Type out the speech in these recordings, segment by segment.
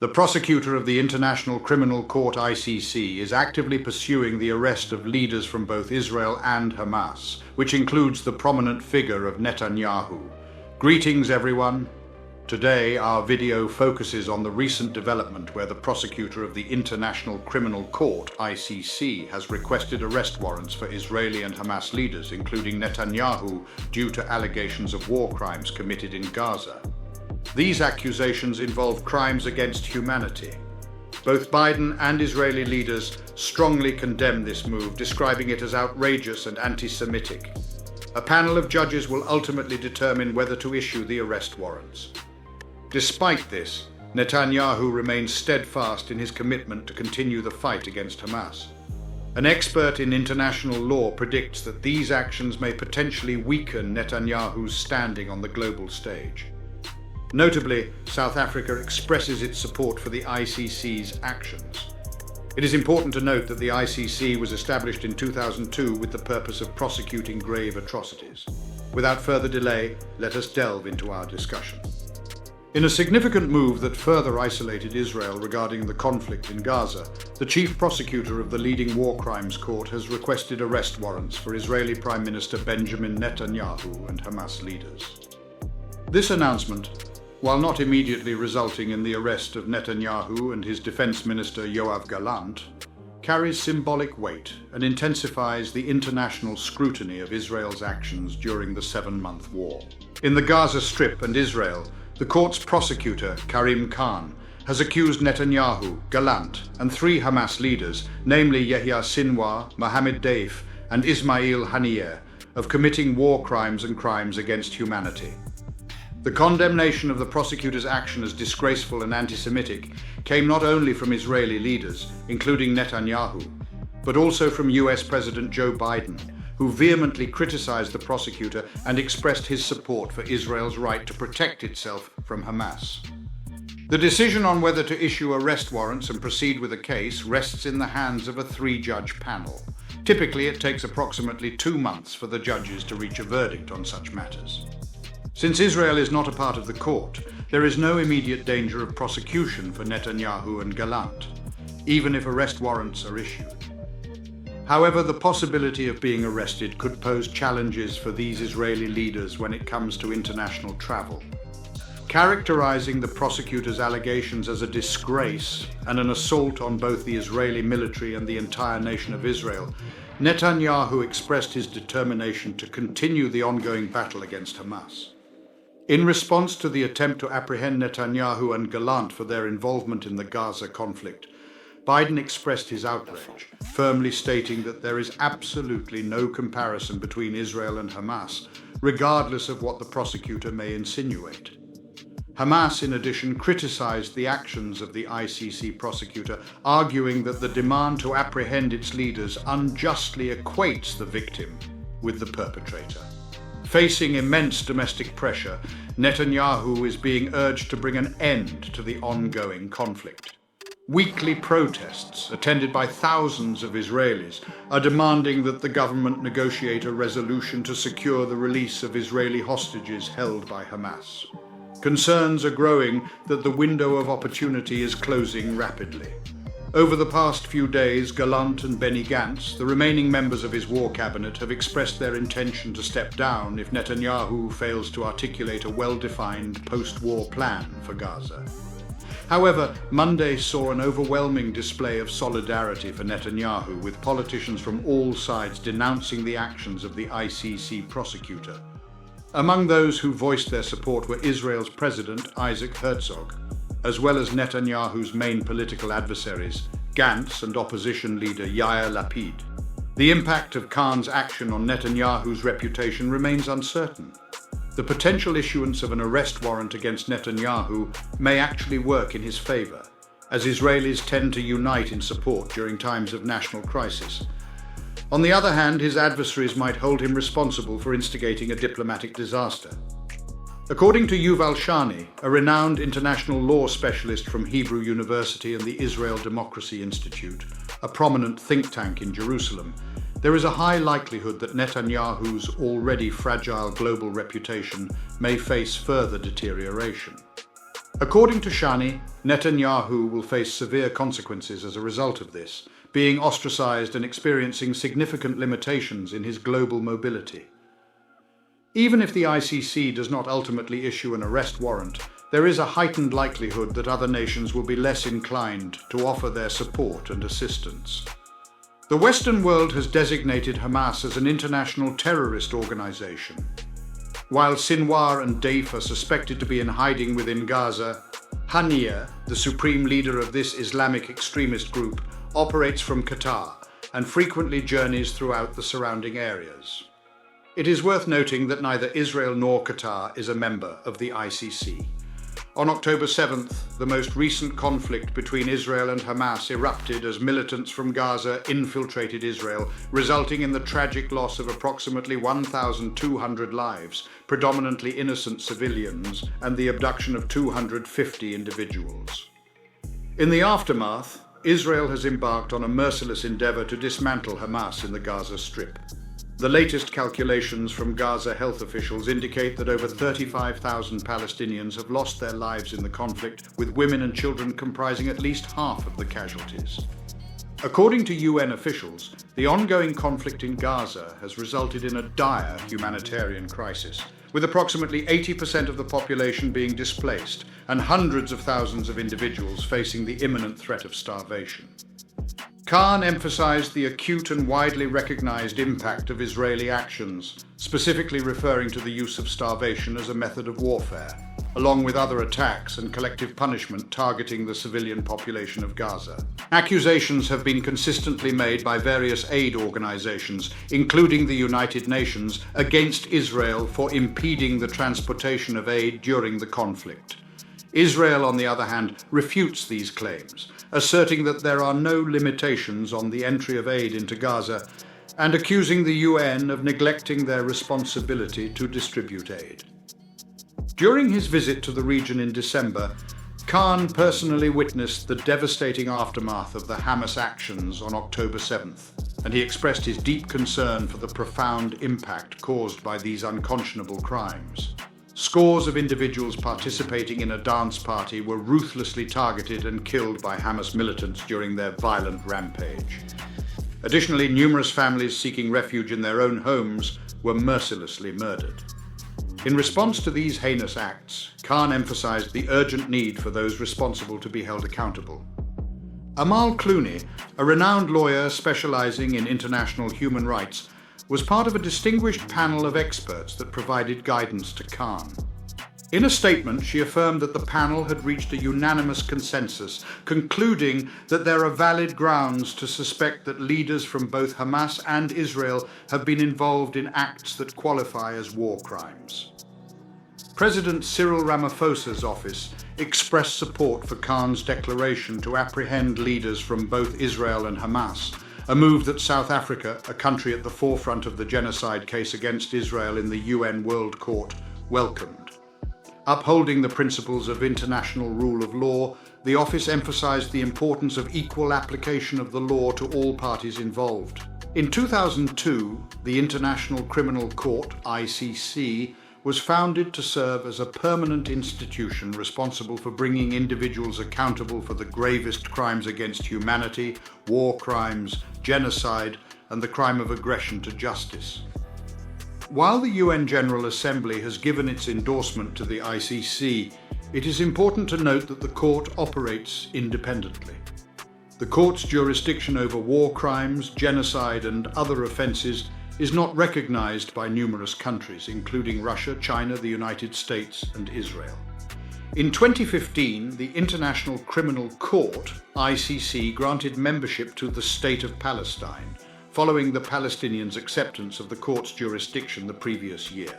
The prosecutor of the International Criminal Court (ICC) is actively pursuing the arrest of leaders from both Israel and Hamas, which includes the prominent figure of Netanyahu. Greetings, everyone. Today, our video focuses on the recent development where the prosecutor of the International Criminal Court (ICC) has requested arrest warrants for Israeli and Hamas leaders, including Netanyahu, due to allegations of war crimes committed in Gaza. These accusations involve crimes against humanity. Both Biden and Israeli leaders strongly condemn this move, describing it as outrageous and anti-Semitic. A panel of judges will ultimately determine whether to issue the arrest warrants. Despite this, Netanyahu remains steadfast in his commitment to continue the fight against Hamas. An expert in international law predicts that these actions may potentially weaken Netanyahu's standing on the global stage. Notably, South Africa expresses its support for the ICC's actions. It is important to note that the ICC was established in 2002 with the purpose of prosecuting grave atrocities. Without further delay, let us delve into our discussion. In a significant move that further isolated Israel regarding the conflict in Gaza, the chief prosecutor of the leading war crimes court has requested arrest warrants for Israeli Prime Minister Benjamin Netanyahu and Hamas leaders. This announcement, while not immediately resulting in the arrest of Netanyahu and his defense minister Yoav Gallant, carries symbolic weight and intensifies the international scrutiny of Israel's actions during the 7-month war. In the Gaza Strip and Israel, the court's prosecutor, Karim Khan, has accused Netanyahu, Gallant, and 3 Hamas leaders, namely Yahya Sinwar, Mohammed Deif, and Ismail Haniyeh, of committing war crimes and crimes against humanity. The condemnation of the prosecutor's action as disgraceful and anti-Semitic came not only from Israeli leaders, including Netanyahu, but also from US President Joe Biden, who vehemently criticized the prosecutor and expressed his support for Israel's right to protect itself from Hamas. The decision on whether to issue arrest warrants and proceed with a case rests in the hands of a 3-judge panel. Typically, it takes approximately 2 months for the judges to reach a verdict on such matters. Since Israel is not a part of the court, there is no immediate danger of prosecution for Netanyahu and Gallant, even if arrest warrants are issued. However, the possibility of being arrested could pose challenges for these Israeli leaders when it comes to international travel. Characterizing the prosecutor's allegations as a disgrace and an assault on both the Israeli military and the entire nation of Israel, Netanyahu expressed his determination to continue the ongoing battle against Hamas. In response to the attempt to apprehend Netanyahu and Gallant for their involvement in the Gaza conflict, Biden expressed his outrage, firmly stating that there is absolutely no comparison between Israel and Hamas, regardless of what the prosecutor may insinuate. Hamas, in addition, criticized the actions of the ICC prosecutor, arguing that the demand to apprehend its leaders unjustly equates the victim with the perpetrator. Facing immense domestic pressure, Netanyahu is being urged to bring an end to the ongoing conflict. Weekly protests, attended by thousands of Israelis, are demanding that the government negotiate a resolution to secure the release of Israeli hostages held by Hamas. Concerns are growing that the window of opportunity is closing rapidly. Over the past few days, Gallant and Benny Gantz, the remaining members of his war cabinet, have expressed their intention to step down if Netanyahu fails to articulate a well-defined post-war plan for Gaza. However, Monday saw an overwhelming display of solidarity for Netanyahu, with politicians from all sides denouncing the actions of the ICC prosecutor. Among those who voiced their support were Israel's President Isaac Herzog, as well as Netanyahu's main political adversaries, Gantz and opposition leader Yair Lapid. The impact of Khan's action on Netanyahu's reputation remains uncertain. The potential issuance of an arrest warrant against Netanyahu may actually work in his favor, as Israelis tend to unite in support during times of national crisis. On the other hand, his adversaries might hold him responsible for instigating a diplomatic disaster. According to Yuval Shani, a renowned international law specialist from Hebrew University and the Israel Democracy Institute, a prominent think tank in Jerusalem, there is a high likelihood that Netanyahu's already fragile global reputation may face further deterioration. According to Shani, Netanyahu will face severe consequences as a result of this, being ostracized and experiencing significant limitations in his global mobility. Even if the ICC does not ultimately issue an arrest warrant, there is a heightened likelihood that other nations will be less inclined to offer their support and assistance. The Western world has designated Hamas as an international terrorist organization. While Sinwar and Daif are suspected to be in hiding within Gaza, Haniyeh, the supreme leader of this Islamic extremist group, operates from Qatar and frequently journeys throughout the surrounding areas. It is worth noting that neither Israel nor Qatar is a member of the ICC. On October 7th, the most recent conflict between Israel and Hamas erupted as militants from Gaza infiltrated Israel, resulting in the tragic loss of approximately 1,200 lives, predominantly innocent civilians, and the abduction of 250 individuals. In the aftermath, Israel has embarked on a merciless endeavor to dismantle Hamas in the Gaza Strip. The latest calculations from Gaza health officials indicate that over 35,000 Palestinians have lost their lives in the conflict, with women and children comprising at least half of the casualties. According to UN officials, the ongoing conflict in Gaza has resulted in a dire humanitarian crisis, with approximately 80% of the population being displaced and hundreds of thousands of individuals facing the imminent threat of starvation. Khan emphasized the acute and widely recognized impact of Israeli actions, specifically referring to the use of starvation as a method of warfare, along with other attacks and collective punishment targeting the civilian population of Gaza. Accusations have been consistently made by various aid organizations, including the United Nations, against Israel for impeding the transportation of aid during the conflict. Israel, on the other hand, refutes these claims, asserting that there are no limitations on the entry of aid into Gaza and accusing the UN of neglecting their responsibility to distribute aid. During his visit to the region in December, Khan personally witnessed the devastating aftermath of the Hamas actions on October 7th, and he expressed his deep concern for the profound impact caused by these unconscionable crimes. Scores of individuals participating in a dance party were ruthlessly targeted and killed by Hamas militants during their violent rampage. Additionally, numerous families seeking refuge in their own homes were mercilessly murdered. In response to these heinous acts, Khan emphasized the urgent need for those responsible to be held accountable. Amal Clooney, a renowned lawyer specializing in international human rights, was part of a distinguished panel of experts that provided guidance to Khan. In a statement, she affirmed that the panel had reached a unanimous consensus, concluding that there are valid grounds to suspect that leaders from both Hamas and Israel have been involved in acts that qualify as war crimes. President Cyril Ramaphosa's office expressed support for Khan's declaration to apprehend leaders from both Israel and Hamas, a move that South Africa, a country at the forefront of the genocide case against Israel in the UN World Court, welcomed. Upholding the principles of international rule of law, the office emphasized the importance of equal application of the law to all parties involved. In 2002, the International Criminal Court, ICC, was founded to serve as a permanent institution responsible for bringing individuals accountable for the gravest crimes against humanity, war crimes, genocide, and the crime of aggression to justice. While the UN General Assembly has given its endorsement to the ICC, it is important to note that the court operates independently. The court's jurisdiction over war crimes, genocide, and other offences is not recognized by numerous countries, including Russia, China, the United States, and Israel. In 2015, the International Criminal Court, ICC, granted membership to the State of Palestine, following the Palestinians' acceptance of the court's jurisdiction the previous year.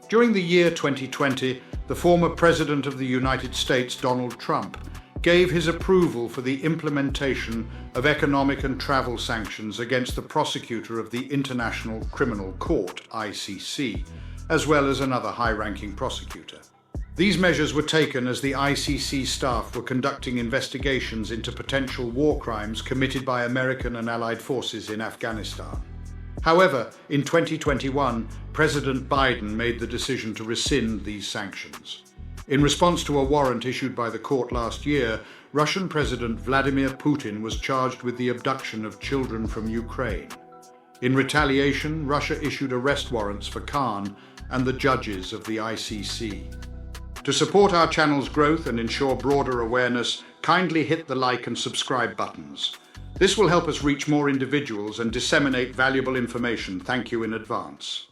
During the year 2020, the former President of the United States, Donald Trump, gave his approval for the implementation of economic and travel sanctions against the prosecutor of the International Criminal Court, ICC, as well as another high-ranking prosecutor. These measures were taken as the ICC staff were conducting investigations into potential war crimes committed by American and Allied forces in Afghanistan. However, in 2021, President Biden made the decision to rescind these sanctions. In response to a warrant issued by the court last year, Russian President Vladimir Putin was charged with the abduction of children from Ukraine. In retaliation, Russia issued arrest warrants for Khan and the judges of the ICC. To support our channel's growth and ensure broader awareness, kindly hit the like and subscribe buttons. This will help us reach more individuals and disseminate valuable information. Thank you in advance.